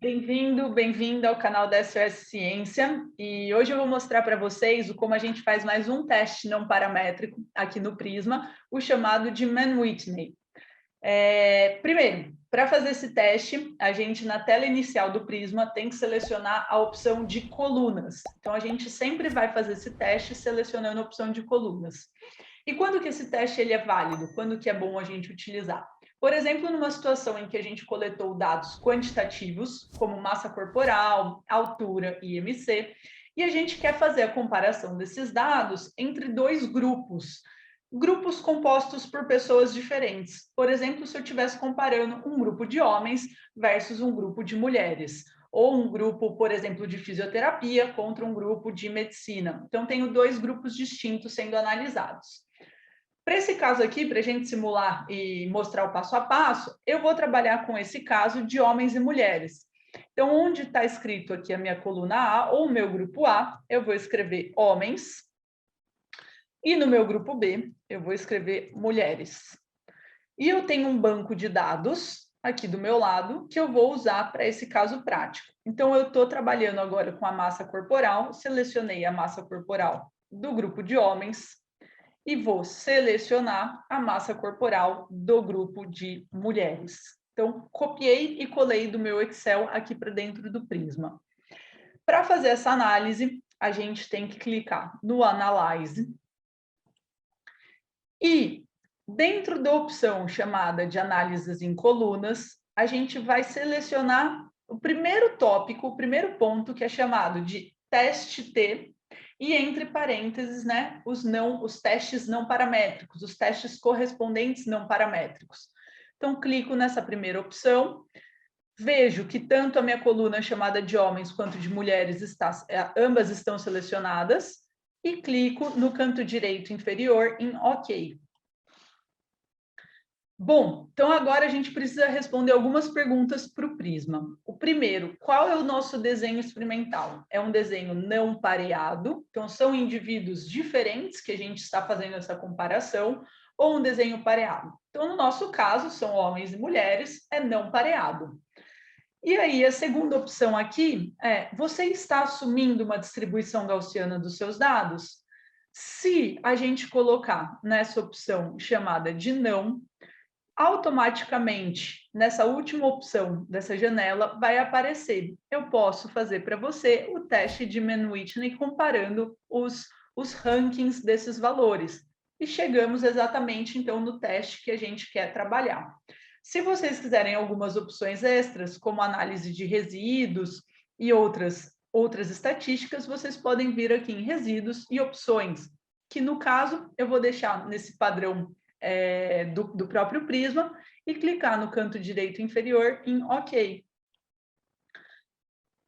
Bem-vindo, bem-vinda ao canal da SOS Ciência. E hoje eu vou mostrar para vocês como a gente faz mais um teste não paramétrico aqui no Prisma, o chamado de Mann-Whitney. Primeiro, para fazer esse teste, a gente na tela inicial do Prisma tem que selecionar a opção de colunas. Então, a gente sempre vai fazer esse teste selecionando a opção de colunas. E quando que esse teste ele é válido? Quando que é bom a gente utilizar? Por exemplo, numa situação em que a gente coletou dados quantitativos, como massa corporal, altura e IMC, e a gente quer fazer a comparação desses dados entre dois grupos compostos por pessoas diferentes. Por exemplo, se eu estivesse comparando um grupo de homens versus um grupo de mulheres, ou um grupo, por exemplo, de fisioterapia contra um grupo de medicina. Então, tenho dois grupos distintos sendo analisados. Para esse caso aqui, para a gente simular e mostrar o passo a passo, eu vou trabalhar com esse caso de homens e mulheres. Então, onde está escrito aqui a minha coluna A, ou o meu grupo A, eu vou escrever homens, e no meu grupo B, eu vou escrever mulheres. E eu tenho um banco de dados aqui do meu lado, que eu vou usar para esse caso prático. Então, eu estou trabalhando agora com a massa corporal, selecionei a massa corporal do grupo de homens, e vou selecionar a massa corporal do grupo de mulheres. Então, copiei e colei do meu Excel aqui para dentro do Prisma. Para fazer essa análise, a gente tem que clicar no Analyze e, dentro da opção chamada de análises em colunas, a gente vai selecionar o primeiro tópico, o primeiro ponto, que é chamado de teste T, e entre parênteses, né, os testes não paramétricos, os testes correspondentes não paramétricos. Então, clico nessa primeira opção, vejo que tanto a minha coluna chamada de homens quanto de mulheres, ambas estão selecionadas, e clico no canto direito inferior em OK. Bom, então agora a gente precisa responder algumas perguntas para o Prisma. O primeiro, qual é o nosso desenho experimental? É um desenho não pareado, então são indivíduos diferentes que a gente está fazendo essa comparação, ou um desenho pareado? Então, no nosso caso, são homens e mulheres, é não pareado. E aí, a segunda opção aqui é, você está assumindo uma distribuição gaussiana dos seus dados? Se a gente colocar nessa opção chamada de não, automaticamente, nessa última opção dessa janela, vai aparecer. Eu posso fazer para você o teste de Mann-Whitney comparando os rankings desses valores. E chegamos exatamente, então, no teste que a gente quer trabalhar. Se vocês quiserem algumas opções extras, como análise de resíduos e outras estatísticas, vocês podem vir aqui em resíduos e opções, que no caso eu vou deixar nesse padrão do próprio Prisma e clicar no canto direito inferior em OK.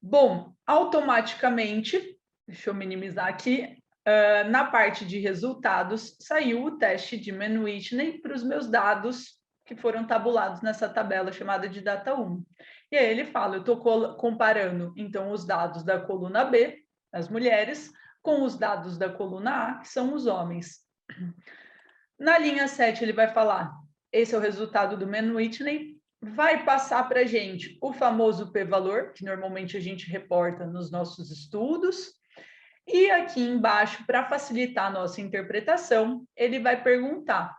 Bom, automaticamente, deixa eu minimizar aqui, na parte de resultados, saiu o teste de Mann-Whitney para os meus dados que foram tabulados nessa tabela chamada de data 1. E aí ele fala, eu estou comparando, então, os dados da coluna B, as mulheres, com os dados da coluna A, que são os homens. Na linha 7, ele vai falar, esse é o resultado do Mann-Whitney, vai passar para a gente o famoso p-valor, que normalmente a gente reporta nos nossos estudos, e aqui embaixo, para facilitar a nossa interpretação, ele vai perguntar,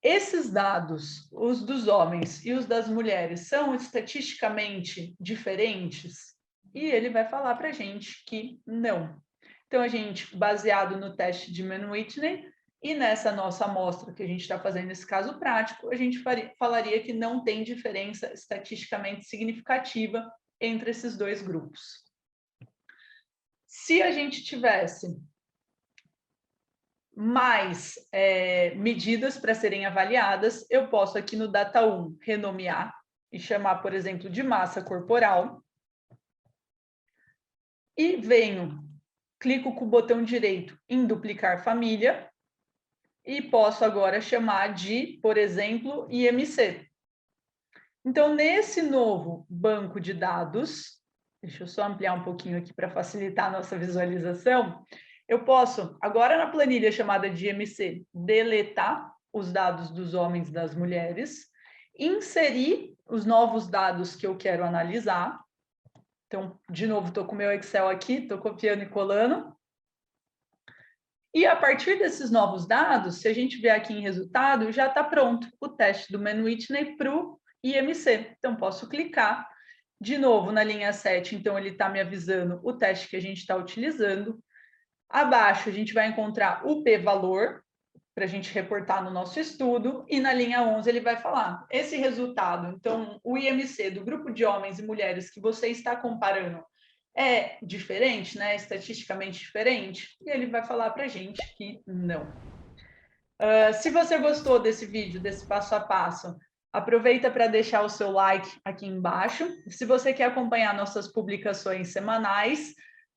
esses dados, os dos homens e os das mulheres, são estatisticamente diferentes? E ele vai falar para a gente que não. Então, a gente, baseado no teste de Mann-Whitney, e nessa nossa amostra que a gente está fazendo nesse caso prático, a gente falaria que não tem diferença estatisticamente significativa entre esses dois grupos. Se a gente tivesse mais medidas para serem avaliadas, eu posso aqui no Data 1 renomear e chamar, por exemplo, de massa corporal. E venho, clico com o botão direito em duplicar família, e posso agora chamar de, por exemplo, IMC. Então, nesse novo banco de dados, deixa eu só ampliar um pouquinho aqui para facilitar a nossa visualização, eu posso, agora na planilha chamada de IMC, deletar os dados dos homens e das mulheres, inserir os novos dados que eu quero analisar. Então, de novo, estou com o meu Excel aqui, estou copiando e colando. E a partir desses novos dados, se a gente vier aqui em resultado, já está pronto o teste do Mann-Whitney para o IMC. Então, posso clicar de novo na linha 7, então ele está me avisando o teste que a gente está utilizando. Abaixo, a gente vai encontrar o p-valor, para a gente reportar no nosso estudo, e na linha 11 ele vai falar, esse resultado, então, o IMC do grupo de homens e mulheres que você está comparando é diferente, né? Estatisticamente diferente? E ele vai falar para a gente que não. Se você gostou desse vídeo, desse passo a passo, aproveita para deixar o seu like aqui embaixo. Se você quer acompanhar nossas publicações semanais,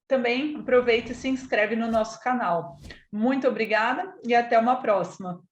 também aproveita e se inscreve no nosso canal. Muito obrigada e até uma próxima.